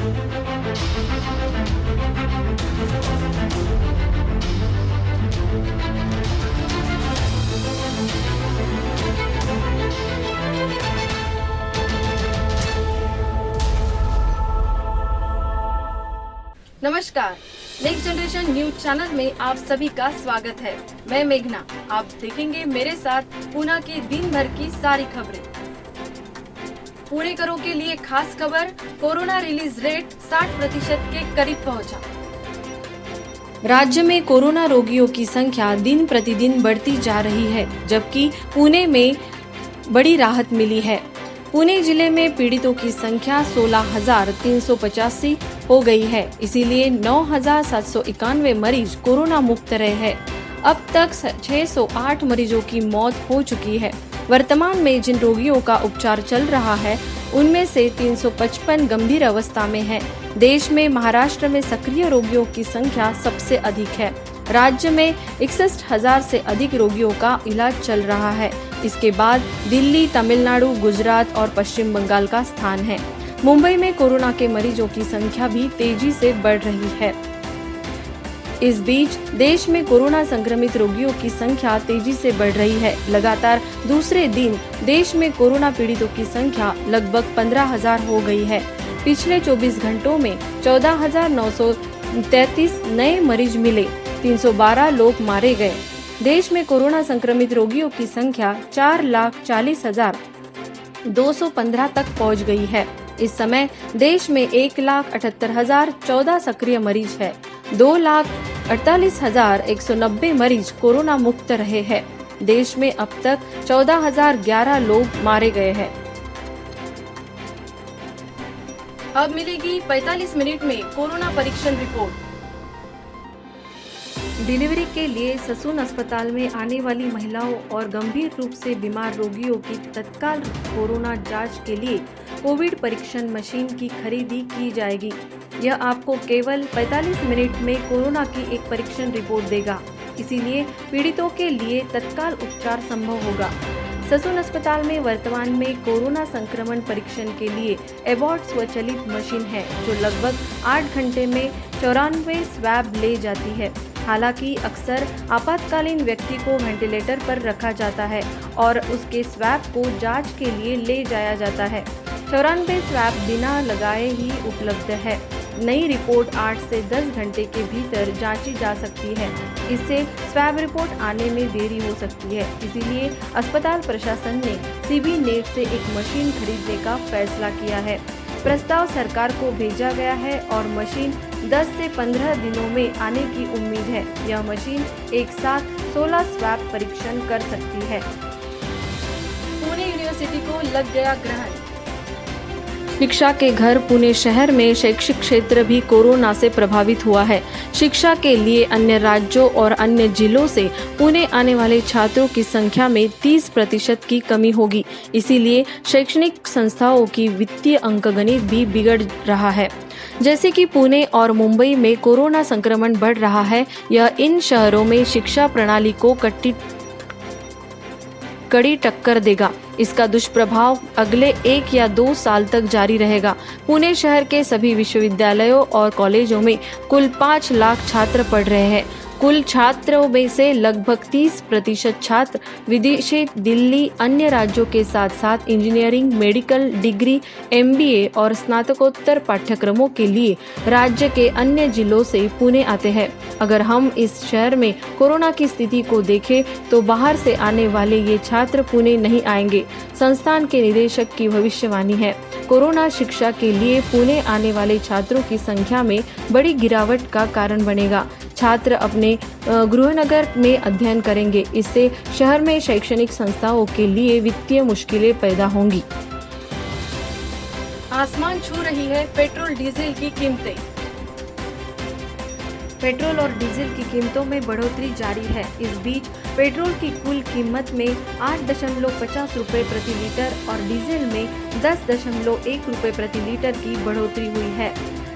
नमस्कार, next generation news channel में आप सभी का स्वागत है। मैं मेघना। आप देखेंगे मेरे साथ पूना की दिन भर की सारी खबरें। पुणेकरों के लिए खास खबर, कोरोना रिलीज रेट 60% के करीब पहुंचा। राज्य में कोरोना रोगियों की संख्या दिन प्रतिदिन बढ़ती जा रही है, जबकि पुणे में बड़ी राहत मिली है। पुणे जिले में पीड़ितों की संख्या 16,385 हो गई है, इसीलिए 9,791 मरीज कोरोना मुक्त रहे हैं। अब तक 608 मरीजों की मौत हो चुकी है। वर्तमान में जिन रोगियों का उपचार चल रहा है, उनमें से 355 गंभीर अवस्था में हैं। देश में महाराष्ट्र में सक्रिय रोगियों की संख्या सबसे अधिक है। राज्य में 61,000 से अधिक रोगियों का इलाज चल रहा है। इसके बाद दिल्ली, तमिलनाडु, गुजरात और पश्चिम बंगाल का स्थान है। मुंबई में कोरोना के मरीजों की संख्या भी तेजी से बढ़ रही है। इस बीच देश में कोरोना संक्रमित रोगियों की संख्या तेजी से बढ़ रही है। लगातार दूसरे दिन देश में कोरोना पीड़ितों की संख्या लगभग 15,000 हो गई है। पिछले 24 घंटों में 14,933 नए मरीज मिले, 312 लोग मारे गए। देश में कोरोना संक्रमित रोगियों की संख्या 4,40,215 तक पहुंच गई है। इस समय देश में 1,78,014 सक्रिय मरीज है। 2,48,190 मरीज कोरोना मुक्त रहे हैं। देश में अब तक 14,011 लोग मारे गए हैं। अब मिलेगी 45 मिनट में कोरोना परीक्षण रिपोर्ट। डिलीवरी के लिए ससून अस्पताल में आने वाली महिलाओं और गंभीर रूप से बीमार रोगियों की तत्काल कोरोना जांच के लिए कोविड परीक्षण मशीन की खरीदी की जाएगी। यह आपको केवल 45 मिनट में कोरोना की एक परीक्षण रिपोर्ट देगा, इसीलिए पीड़ितों के लिए तत्काल उपचार संभव होगा। ससून अस्पताल में वर्तमान में कोरोना संक्रमण परीक्षण के लिए एबॉट स्वचालित मशीन है, जो लगभग 8 घंटे में 94 स्वैब ले जाती है। हालांकि अक्सर आपातकालीन व्यक्ति को वेंटिलेटर पर रखा जाता है और उसके स्वैब को जांच के लिए ले जाया जाता है। 94 स्वैब बिना लगाए ही उपलब्ध है। नई रिपोर्ट 8 से 10 घंटे के भीतर जांची जा सकती है। इससे स्वैब रिपोर्ट आने में देरी हो सकती है, इसीलिए अस्पताल प्रशासन ने सीबी नेट से एक मशीन खरीदने का फैसला किया है। प्रस्ताव सरकार को भेजा गया है और मशीन 10 से 15 दिनों में आने की उम्मीद है। यह मशीन एक साथ 16 स्वैब परीक्षण कर सकती है। पुणे यूनिवर्सिटी को लग गया ग्रहण। शिक्षा के घर पुणे शहर में शैक्षिक क्षेत्र भी कोरोना से प्रभावित हुआ है। शिक्षा के लिए अन्य राज्यों और अन्य जिलों से पुणे आने वाले छात्रों की संख्या में 30% की कमी होगी। इसीलिए शैक्षणिक संस्थाओं की वित्तीय अंकगणित भी बिगड़ रहा है। जैसे कि पुणे और मुंबई में कोरोना संक्रमण बढ़ रहा है, यह इन शहरों में शिक्षा प्रणाली को कड़ी टक्कर देगा। इसका दुष्प्रभाव अगले 1 या 2 साल तक जारी रहेगा। पुणे शहर के सभी विश्वविद्यालयों और कॉलेजों में कुल 5 लाख छात्र पढ़ रहे हैं। कुल छात्रों में से लगभग 30% छात्र विदेशी, दिल्ली, अन्य राज्यों के साथ साथ इंजीनियरिंग, मेडिकल, डिग्री, MBA और स्नातकोत्तर पाठ्यक्रमों के लिए राज्य के अन्य जिलों से पुणे आते हैं। अगर हम इस शहर में कोरोना की स्थिति को देखें तो बाहर से आने वाले ये छात्र पुणे नहीं आएंगे। संस्थान के निदेशक की भविष्यवाणी है, कोरोना शिक्षा के लिए पुणे आने वाले छात्रों की संख्या में बड़ी गिरावट का कारण बनेगा। छात्र अपने गृहनगर में अध्ययन करेंगे। इससे शहर में शैक्षणिक संस्थाओं के लिए वित्तीय मुश्किलें पैदा होंगी। आसमान छू रही है पेट्रोल डीजल की कीमतें। पेट्रोल और डीजल की कीमतों में बढ़ोतरी जारी है। इस बीच पेट्रोल की कुल कीमत में 8.50 रुपये प्रति लीटर और डीजल में 10.1 रुपये प्रति लीटर की बढ़ोतरी हुई है।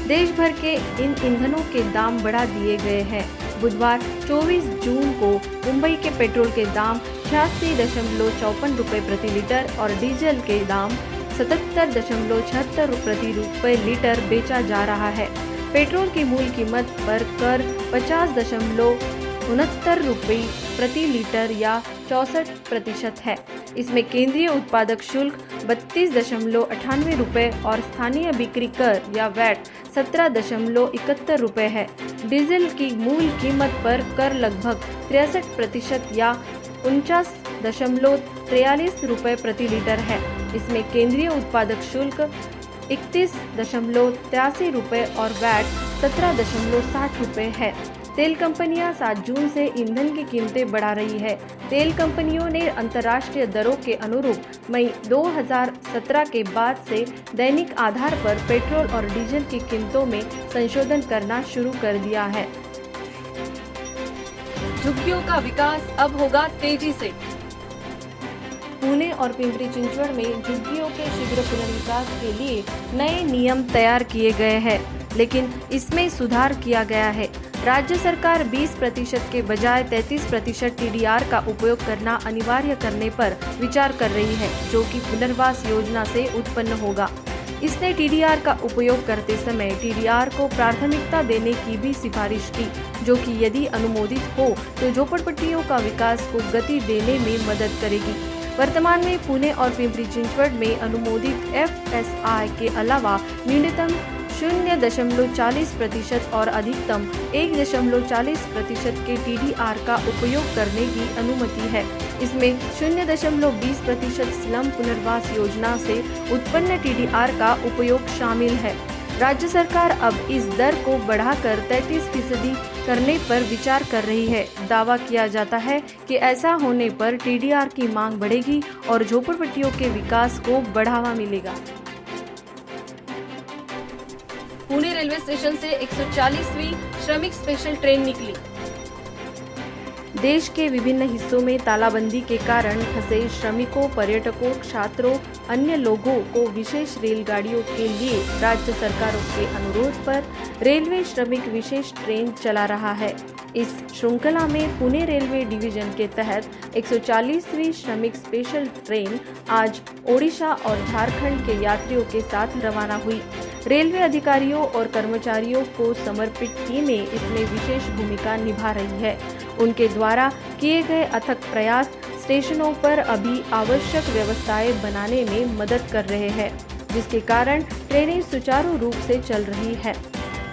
देश भर के इन ईंधनों के दाम बढ़ा दिए गए हैं। बुधवार 24 जून को मुंबई के पेट्रोल के दाम 86.54 रुपये प्रति लीटर और डीजल के दाम 77.76 प्रति रुपए लीटर बेचा जा रहा है। पेट्रोल की मूल कीमत पर कर 50.69 रुपये प्रति लीटर या 64% है। इसमें केंद्रीय उत्पादक शुल्क 32.98 रुपये और स्थानीय बिक्री कर या वैट 17.71 रुपये है। डीजल की मूल कीमत पर कर लगभग 63% या 49.43 रुपये प्रति लीटर है। इसमें केंद्रीय उत्पादक शुल्क 31.83 रुपये और वैट 17.60 रुपये है। तेल कंपनियां 7 जून से ईंधन की कीमतें बढ़ा रही है। तेल कंपनियों ने अंतर्राष्ट्रीय दरों के अनुरूप मई 2017 के बाद से दैनिक आधार पर पेट्रोल और डीजल की कीमतों में संशोधन करना शुरू कर दिया है। झुग्गियों का विकास अब होगा तेजी से। पुणे और पिंपरी चिंचवड़ में झुग्गियों के शीघ्र पुनर्विकास के लिए नए नियम तैयार किए गए हैं, लेकिन इसमें सुधार किया गया है। राज्य सरकार 20% के बजाय 33% TDR का उपयोग करना अनिवार्य करने पर विचार कर रही है, जो कि पुनर्वास योजना से उत्पन्न होगा। इसने TDR का उपयोग करते समय TDR को प्राथमिकता देने की भी सिफारिश की, जो कि यदि अनुमोदित हो तो झोपड़पट्टियों का विकास को गति देने में मदद करेगी। वर्तमान में पुणे और पिंपरी चिंचवड़ में अनुमोदित FSI के अलावा न्यूनतम 0.40% और अधिकतम 1.40% के TDR का उपयोग करने की अनुमति है। इसमें 0.20% स्लम पुनर्वास योजना से उत्पन्न TDR का उपयोग शामिल है। राज्य सरकार अब इस दर को बढ़ाकर 33% करने पर विचार कर रही है। दावा किया जाता है कि ऐसा होने पर TDR की मांग बढ़ेगी और झोपड़पट्टियों के विकास को बढ़ावा मिलेगा। पुणे रेलवे स्टेशन से 140वीं श्रमिक स्पेशल ट्रेन निकली। देश के विभिन्न हिस्सों में तालाबंदी के कारण फंसे श्रमिकों, पर्यटकों, छात्रों, अन्य लोगों को विशेष रेलगाड़ियों के लिए राज्य सरकारों के अनुरोध पर रेलवे श्रमिक विशेष ट्रेन चला रहा है। इस श्रृंखला में पुणे रेलवे डिवीजन के तहत 140वीं श्रमिक स्पेशल ट्रेन आज ओडिशा और झारखंड के यात्रियों के साथ रवाना हुई। रेलवे अधिकारियों और कर्मचारियों को समर्पित टीमें इसमें विशेष भूमिका निभा रही है। उनके द्वारा किए गए अथक प्रयास स्टेशनों पर अभी आवश्यक व्यवस्थाएं बनाने में मदद कर रहे हैं, जिसके कारण ट्रेनें सुचारू रूप से चल रही है।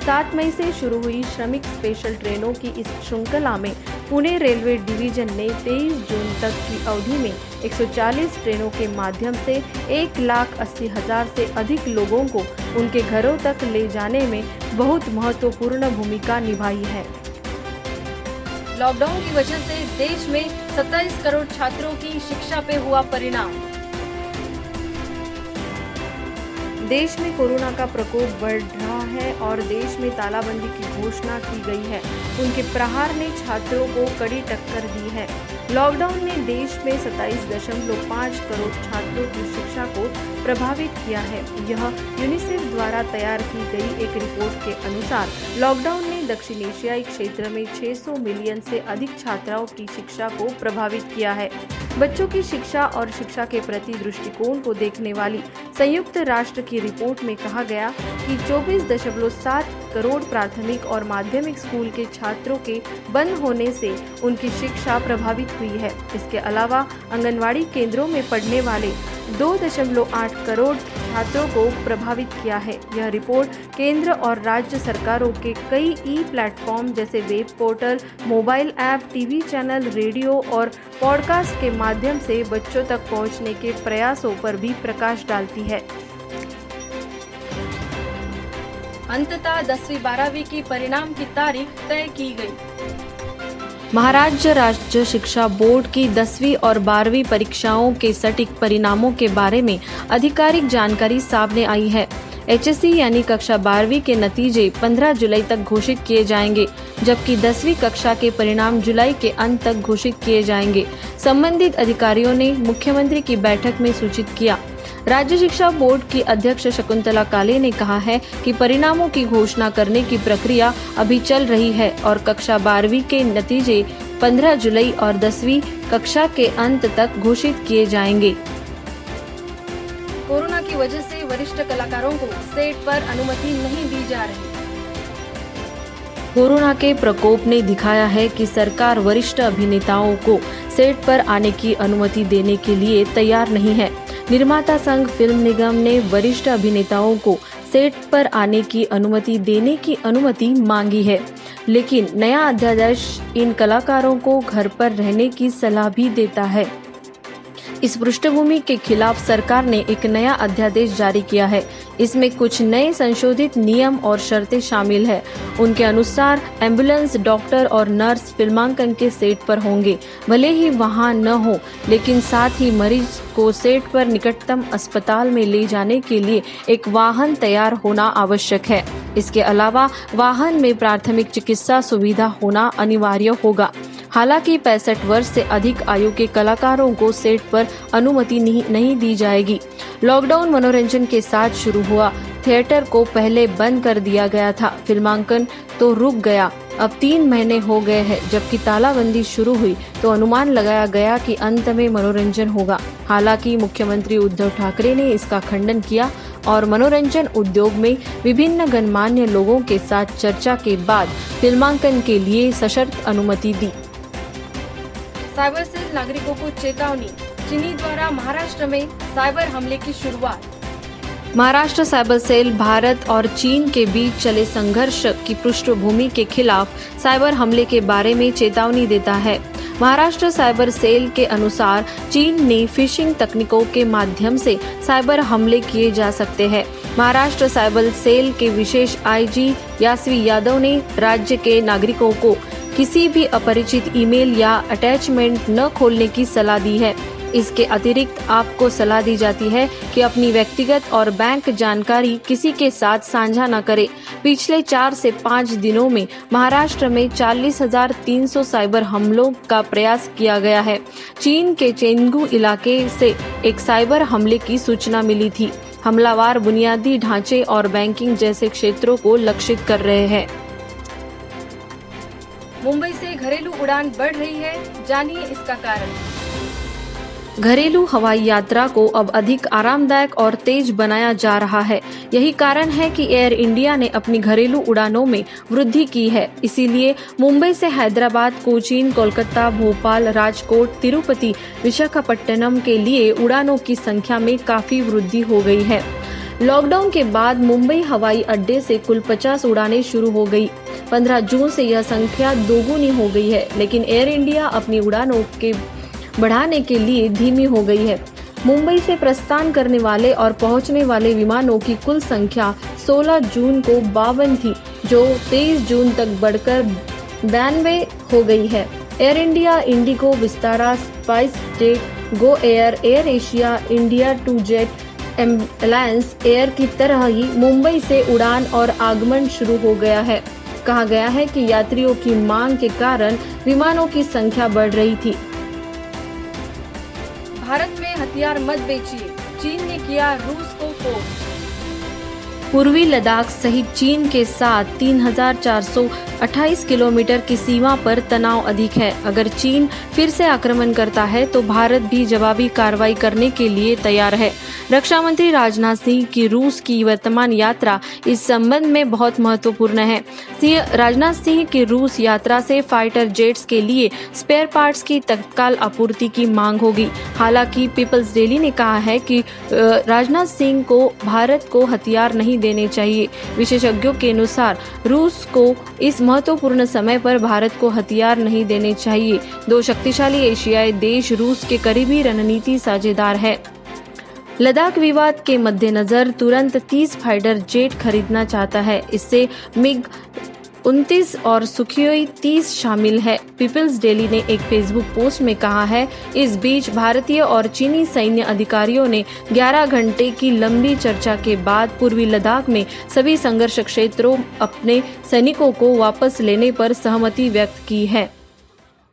7 मई से शुरू हुई श्रमिक स्पेशल ट्रेनों की इस श्रृंखला में पुणे रेलवे डिवीजन ने 23 जून तक की अवधि में 140 ट्रेनों के माध्यम से 1,80,000 से अधिक लोगों को उनके घरों तक ले जाने में बहुत महत्वपूर्ण भूमिका निभाई है। लॉकडाउन की वजह से देश में 27 करोड़ छात्रों की शिक्षा पे हुआ परिणाम। देश में कोरोना का प्रकोप बढ़ रहा है और देश में तालाबंदी की घोषणा की गई है। उनके प्रहार ने छात्रों को कड़ी टक्कर दी है। लॉकडाउन ने देश में 27.5 करोड़ छात्रों की शिक्षा को प्रभावित किया है। यह यूनिसेफ द्वारा तैयार की गई एक रिपोर्ट के अनुसार लॉकडाउन ने दक्षिण एशियाई क्षेत्र में 600 मिलियन से अधिक छात्राओं की शिक्षा को प्रभावित किया है। बच्चों की शिक्षा और शिक्षा के प्रति दृष्टिकोण को देखने वाली संयुक्त राष्ट्र की रिपोर्ट में कहा गया कि 24.7 करोड़ प्राथमिक और माध्यमिक स्कूल के छात्रों के बंद होने से उनकी शिक्षा प्रभावित हुई है। इसके अलावा आंगनवाड़ी केंद्रों में पढ़ने वाले 2.8 करोड़ छात्रों को प्रभावित किया है। यह रिपोर्ट केंद्र और राज्य सरकारों के कई प्लेटफॉर्म जैसे web portal, mobile app, TV channel, radio और पॉडकास्ट के माध्यम से बच्चों तक पहुंचने के प्रयासों पर भी प्रकाश डालती है। अंततः 10वीं 12वीं की परिणाम की तारीख तय की गई। महाराष्ट्र राज्य शिक्षा बोर्ड की 10वीं और 12वीं परीक्षाओं के सटीक परिणामों के बारे में आधिकारिक जानकारी सामने आई है। HSC यानी कक्षा 12वीं के नतीजे 15 जुलाई तक घोषित किए जाएंगे, जबकि 10वीं कक्षा के परिणाम जुलाई के अंत तक घोषित किए जाएंगे। संबंधित अधिकारियों ने मुख्यमंत्री की बैठक में सूचित किया। राज्य शिक्षा बोर्ड की अध्यक्ष शकुंतला काले ने कहा है कि परिणामों की घोषणा करने की प्रक्रिया अभी चल रही है और कक्षा 12वीं के नतीजे 15 जुलाई और 10वीं कक्षा के अंत तक घोषित किए जाएंगे। कोरोना की वजह से वरिष्ठ कलाकारों को सेट पर अनुमति नहीं दी जा रही। कोरोना के प्रकोप ने दिखाया है कि सरकार वरिष्ठ अभिनेताओं को सेट पर आने की अनुमति देने के लिए तैयार नहीं है। निर्माता संघ फिल्म निगम ने वरिष्ठ अभिनेताओं को सेट पर आने की अनुमति देने की अनुमति मांगी है, लेकिन नया अध्यादेश इन कलाकारों को घर पर रहने की सलाह भी देता है। इस पृष्ठभूमि के खिलाफ सरकार ने एक नया अध्यादेश जारी किया है। इसमें कुछ नए संशोधित नियम और शर्तें शामिल है। उनके अनुसार एम्बुलेंस, डॉक्टर और नर्स फिल्मांकन के सेट पर होंगे, भले ही वहां न हो, लेकिन साथ ही मरीज को सेट पर निकटतम अस्पताल में ले जाने के लिए एक वाहन तैयार होना आवश्यक है। इसके अलावा वाहन में प्राथमिक चिकित्सा सुविधा होना अनिवार्य होगा। हालांकि 65 वर्ष से अधिक आयु के कलाकारों को सेट पर अनुमति नहीं दी जाएगी। लॉकडाउन मनोरंजन के साथ शुरू हुआ। थिएटर को पहले बंद कर दिया गया था, फिल्मांकन तो रुक गया। अब 3 महीने हो गए हैं। जबकि तालाबंदी शुरू हुई तो अनुमान लगाया गया कि अंत में मनोरंजन होगा। हालांकि मुख्यमंत्री उद्धव ठाकरे ने इसका खंडन किया और मनोरंजन उद्योग में विभिन्न गणमान्य लोगों के साथ चर्चा के बाद फिल्मांकन के लिए सशर्त अनुमति दी। साइबर सेल नागरिकों को चेतावनी। चीनी द्वारा महाराष्ट्र में साइबर हमले की शुरुआत। महाराष्ट्र साइबर सेल भारत और चीन के बीच चले संघर्ष की पृष्ठभूमि के खिलाफ साइबर हमले के बारे में चेतावनी देता है। महाराष्ट्र साइबर सेल के अनुसार चीन ने फिशिंग तकनीकों के माध्यम से साइबर हमले किए जा सकते हैं। महाराष्ट्र साइबर सेल के विशेष आईजी यास्वी यादव ने राज्य के नागरिकों को किसी भी अपरिचित ईमेल या अटैचमेंट न खोलने की सलाह दी है। इसके अतिरिक्त आपको सलाह दी जाती है कि अपनी व्यक्तिगत और बैंक जानकारी किसी के साथ साझा न करें। पिछले 4 से 5 दिनों में महाराष्ट्र में 40,300 साइबर हमलों का प्रयास किया गया है। चीन के चेंगू इलाके से एक साइबर हमले की सूचना मिली थी। हमलावर बुनियादी ढांचे और बैंकिंग जैसे क्षेत्रों को लक्षित कर रहे हैं। मुंबई से घरेलू उड़ान बढ़ रही है, जानिए इसका कारण। घरेलू हवाई यात्रा को अब अधिक आरामदायक और तेज बनाया जा रहा है। यही कारण है कि एयर इंडिया ने अपनी घरेलू उड़ानों में वृद्धि की है। इसीलिए मुंबई से हैदराबाद, कोचीन, कोलकाता, भोपाल, राजकोट, तिरुपति, विशाखापट्टनम के लिए उड़ानों की संख्या में काफी वृद्धि हो गई है। लॉकडाउन के बाद मुंबई हवाई अड्डे से कुल 50 उड़ानें शुरू हो गई। 15 जून से यह संख्या दोगुनी हो गई है, लेकिन एयर इंडिया अपनी उड़ानों के बढ़ाने के लिए धीमी हो गई है। मुंबई से प्रस्थान करने वाले और पहुंचने वाले विमानों की कुल संख्या 16 जून को 52 थी, जो 23 जून तक बढ़कर 92 हो गई है। Air India, IndiGo, Vistara, SpiceJet, GoAir, AirAsia, India to Jet, Alliance Air की तरह ही मुंबई से उड़ान और आगमन शुरू हो गया है। कहा गया है कि यात्रियों की मांग के कारण विमानों की संख्या बढ़ रही थी। भारत में हथियार मत बेचिए, चीन ने किया रूस को फोर्स। पूर्वी लद्दाख सहित चीन के साथ 3,428 किलोमीटर की सीमा पर तनाव अधिक है। अगर चीन फिर से आक्रमण करता है तो भारत भी जवाबी कार्रवाई करने के लिए तैयार है। रक्षा मंत्री राजनाथ सिंह की रूस की वर्तमान यात्रा इस संबंध में बहुत महत्वपूर्ण है। राजनाथ सिंह की रूस यात्रा से फाइटर जेट्स के लिए स्पेयर पार्ट्स की तत्काल आपूर्ति की मांग होगी। हालांकि पीपल्स डेली ने कहा है कि राजनाथ सिंह को भारत को हथियार नहीं देने चाहिए। विशेषज्ञों के अनुसार रूस को इस महत्वपूर्ण समय पर भारत को हथियार नहीं देने चाहिए। 2 शक्तिशाली एशियाई देश रूस के करीबी रणनीति साझेदार है। लद्दाख विवाद के मद्देनजर तुरंत 30 फाइटर जेट खरीदना चाहता है। इससे मिग 29 और सुखोई 30 शामिल है। पीपल्स डेली ने एक फेसबुक पोस्ट में कहा है। इस बीच भारतीय और चीनी सैन्य अधिकारियों ने 11 घंटे की लंबी चर्चा के बाद पूर्वी लद्दाख में सभी संघर्ष क्षेत्रों अपने सैनिकों को वापस लेने पर सहमति व्यक्त की है।